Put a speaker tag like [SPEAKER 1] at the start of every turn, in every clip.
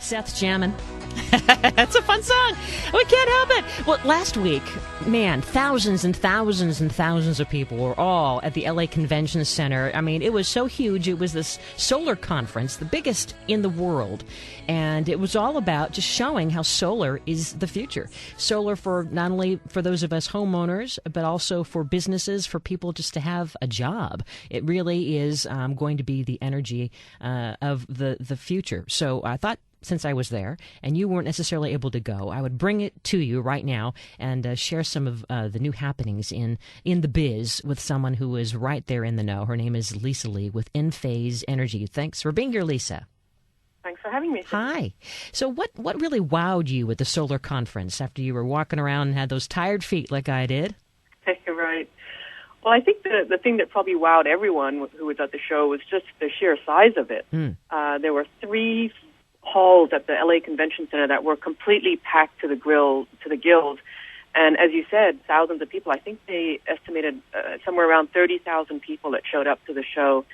[SPEAKER 1] Seth's jamming. That's a fun song. We can't help it. Well, last week, man, thousands and thousands and thousands of people were all at the LA Convention Center. I mean, it was so huge. It was this solar conference, the biggest in the world. And it was all about just showing how solar is the future. Solar for not only for those of us homeowners, but also for businesses, for people just to have a job. It really is going to be the energy of the future. So I thought, since I was there and you weren't necessarily able to go, I would bring it to you right now and share some of the new happenings in the biz with someone who is right there in the know. Her name is Leesa Lee with Enphase Energy. Thanks for being here, Leesa.
[SPEAKER 2] Thanks for having me.
[SPEAKER 1] Hi. So what really wowed you at the solar conference after you were walking around and had those tired feet like I did?
[SPEAKER 2] Right. Well, I think the thing that probably wowed everyone who was at the show was just the sheer size of it. There were 3 halls at the LA Convention Center that were completely packed to the gills. And as you said, thousands of people. I think they estimated somewhere around 30,000 people that showed up to the show.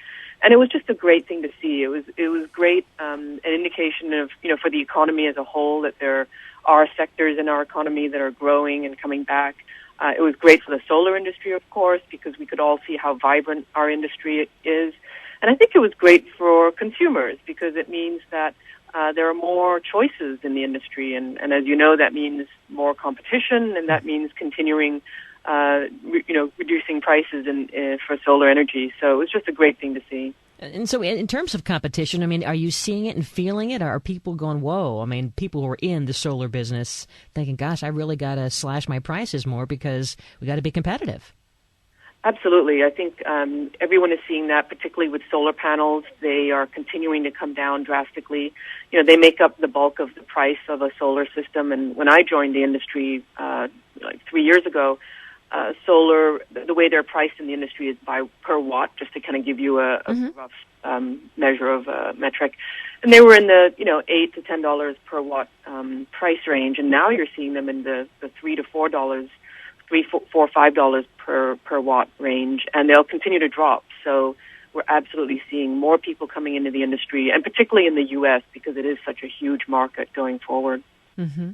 [SPEAKER 2] And it was just a great thing to see. It was great, an indication of, for the economy as a whole, that there are sectors in our economy that are growing and coming back. It was great for the solar industry, of course, because we could all see how vibrant our industry is. And I think it was great for consumers because it means that there are more choices in the industry, and as you know, that means more competition, and that means continuing, reducing prices for solar energy. So it was just a great thing to see.
[SPEAKER 1] And so in terms of competition, I mean, are you seeing it and feeling it? Are people going, whoa? I mean, people who are in the solar business thinking, gosh, I really got to slash my prices more because we got to be competitive.
[SPEAKER 2] Absolutely. I think everyone is seeing that, particularly with solar panels. They are continuing to come down drastically. They make up the bulk of the price of a solar system. And when I joined the industry like 3 years ago, solar, the way they're priced in the industry is per watt, just to kind of give you a rough measure of metric. And they were in the $8 to $10 per watt price range. And now you're seeing them in the $3 to $4. $5 per watt range, and they'll continue to drop. So we're absolutely seeing more people coming into the industry, and particularly in the U.S. because it is such a huge market going forward.
[SPEAKER 1] Mm-hmm.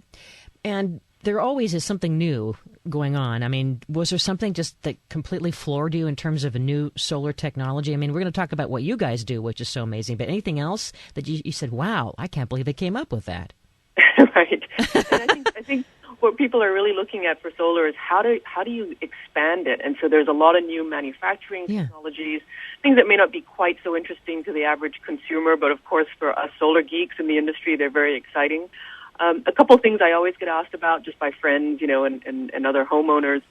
[SPEAKER 1] And there always is something new going on. I mean, was there something just that completely floored you in terms of a new solar technology? I mean, we're going to talk about what you guys do, which is so amazing, but anything else that you said, wow, I can't believe they came up with that?
[SPEAKER 2] Right. And I think what people are really looking at for solar is how do you expand it? And so there's a lot of new manufacturing technologies, things that may not be quite so interesting to the average consumer, but of course for us solar geeks in the industry, they're very exciting. A couple of things I always get asked about just by friends, and other homeowners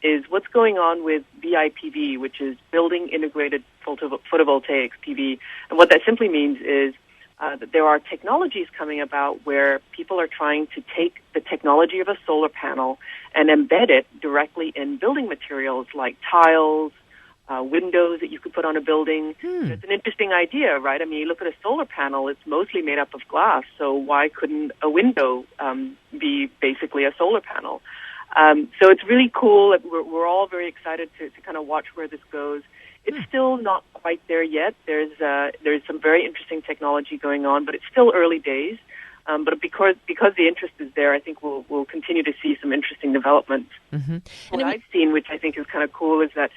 [SPEAKER 2] is what's going on with BIPV, which is Building Integrated Photovoltaics, PV. And what that simply means is that there are technologies coming about where people are trying to take the technology of a solar panel and embed it directly in building materials like tiles, windows that you could put on a building. It's an interesting idea, right? I mean, you look at a solar panel, it's mostly made up of glass, so why couldn't a window be basically a solar panel? So it's really cool. We're all very excited to kind of watch where this goes. It's still not quite there yet. There's some very interesting technology going on, but it's still early days. But because the interest is there, I think we'll continue to see some interesting developments. Mm-hmm. What I've seen, which I think is kind of cool, is that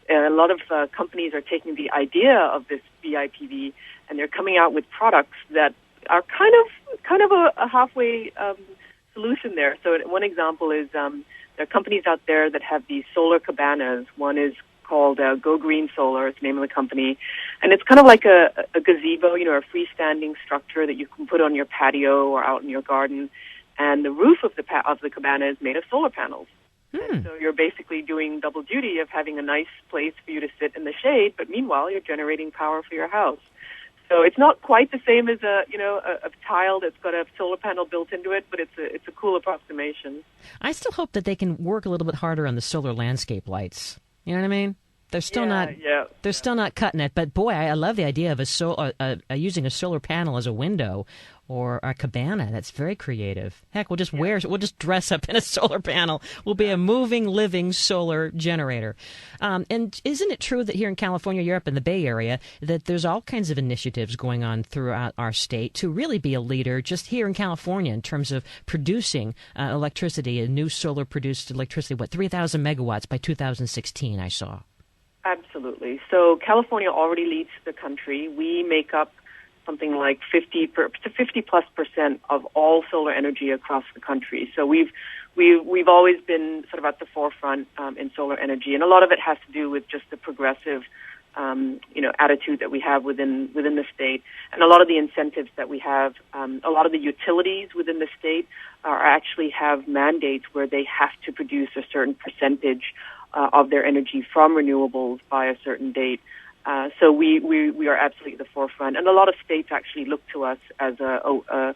[SPEAKER 2] a lot of companies are taking the idea of this BIPV and they're coming out with products that are kind of a halfway solution there. So one example is there are companies out there that have these solar cabanas. One is called Go Green Solar, it's the name of the company. And it's kind of like a gazebo, a freestanding structure that you can put on your patio or out in your garden. And the roof of the cabana is made of solar panels. And so you're basically doing double duty of having a nice place for you to sit in the shade, but meanwhile you're generating power for your house. So it's not quite the same as a tile that's got a solar panel built into it, but it's a cool approximation.
[SPEAKER 1] I still hope that they can work a little bit harder on the solar landscape lights. You know what I mean? They're still still not cutting it. But boy, I love the idea of using a solar panel as a window, or a cabana. That's very creative. Heck, we'll just dress up in a solar panel. We'll be a moving, living solar generator. And isn't it true that here in California, you're up in the Bay Area, that there's all kinds of initiatives going on throughout our state to really be a leader just here in California in terms of producing electricity, a new solar-produced electricity, 3,000 megawatts by 2016, I saw.
[SPEAKER 2] Absolutely. So California already leads the country. We make up something like 50+ % of all solar energy across the country. So we've always been sort of at the forefront in solar energy, and a lot of it has to do with just the progressive attitude that we have within the state, and a lot of the incentives that we have. A lot of the utilities within the state actually have mandates where they have to produce a certain percentage of their energy from renewables by a certain date. So we are absolutely at the forefront, and a lot of states actually look to us as a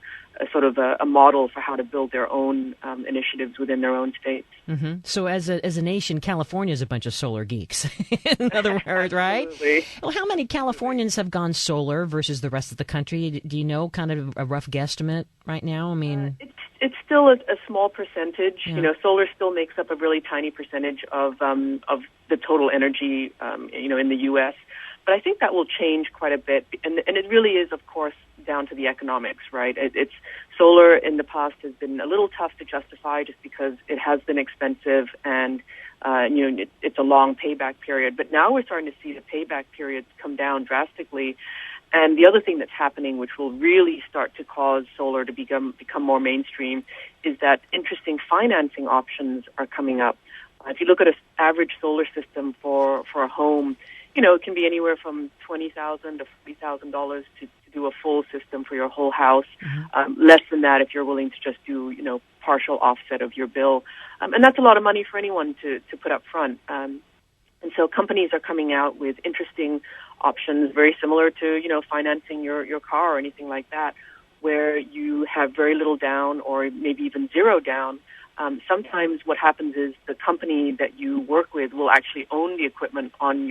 [SPEAKER 2] sort of a model for how to build their own initiatives within their own states.
[SPEAKER 1] Mm-hmm. So as a nation, California is a bunch of solar geeks, in other words, right? Well, how many Californians have gone solar versus the rest of the country? Do you know kind of a rough guesstimate right now? I mean,
[SPEAKER 2] it's still a small percentage.
[SPEAKER 1] Yeah.
[SPEAKER 2] Solar still makes up a really tiny percentage of the total energy, in the U.S. But I think that will change quite a bit, and it really is, of course, down to the economics, right? It's solar in the past has been a little tough to justify just because it has been expensive and it's a long payback period. But now we're starting to see the payback periods come down drastically. And the other thing that's happening, which will really start to cause solar to become more mainstream, is that interesting financing options are coming up. If you look at an average solar system for a home, it can be anywhere from $20,000 to $40,000 to do a full system for your whole house. Mm-hmm. Less than that if you're willing to just do, partial offset of your bill. And that's a lot of money for anyone to put up front. And so companies are coming out with interesting options, very similar to, financing your car or anything like that, where you have very little down or maybe even zero down. Sometimes what happens is the company that you work with will actually own the equipment on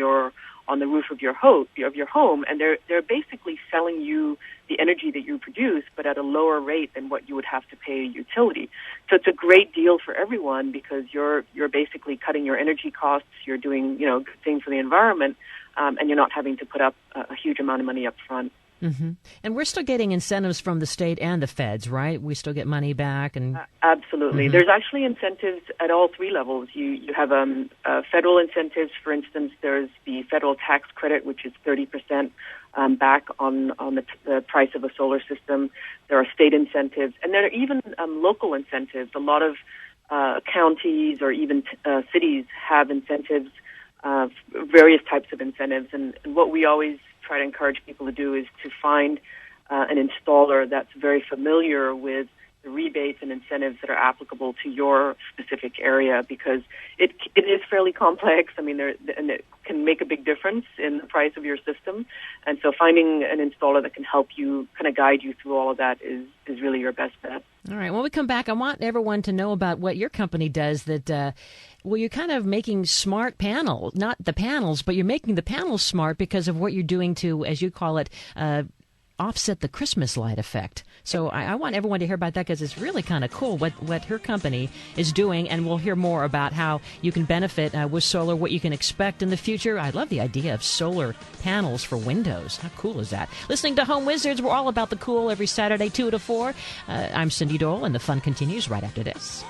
[SPEAKER 2] the roof of your home, and they're basically selling you the energy that you produce, but at a lower rate than what you would have to pay a utility. So it's a great deal for everyone because you're basically cutting your energy costs, you're doing good things for the environment, and you're not having to put up a huge amount of money up front.
[SPEAKER 1] Mm-hmm. And we're still getting incentives from the state and the feds, right? We still get money back, and
[SPEAKER 2] absolutely.
[SPEAKER 1] Mm-hmm.
[SPEAKER 2] There's actually incentives at all three levels. You have federal incentives. For instance, there's the federal tax credit, which is 30% back on the price of a solar system. There are state incentives, and there are even local incentives. A lot of counties or even cities have incentives, various types of incentives, and what we always try to encourage people to do is to find an installer that's very familiar with the rebates and incentives that are applicable to your specific area, because it is fairly complex. I mean, and it can make a big difference in the price of your system. And so finding an installer that can help you, kind of guide you through all of that is really your best bet.
[SPEAKER 1] All right. When we come back, I want everyone to know about what your company does that, you're kind of making smart panels, not the panels, but you're making the panels smart because of what you're doing to, as you call it, offset the Christmas light effect. So I want everyone to hear about that because it's really kind of cool what her company is doing, and we'll hear more about how you can benefit with solar, what you can expect in the future. I love the idea of solar panels for windows. How cool is that? Listening to Home Wizards, we're all about the cool every Saturday, 2 to 4. I'm Cindy Dole, and the fun continues right after this.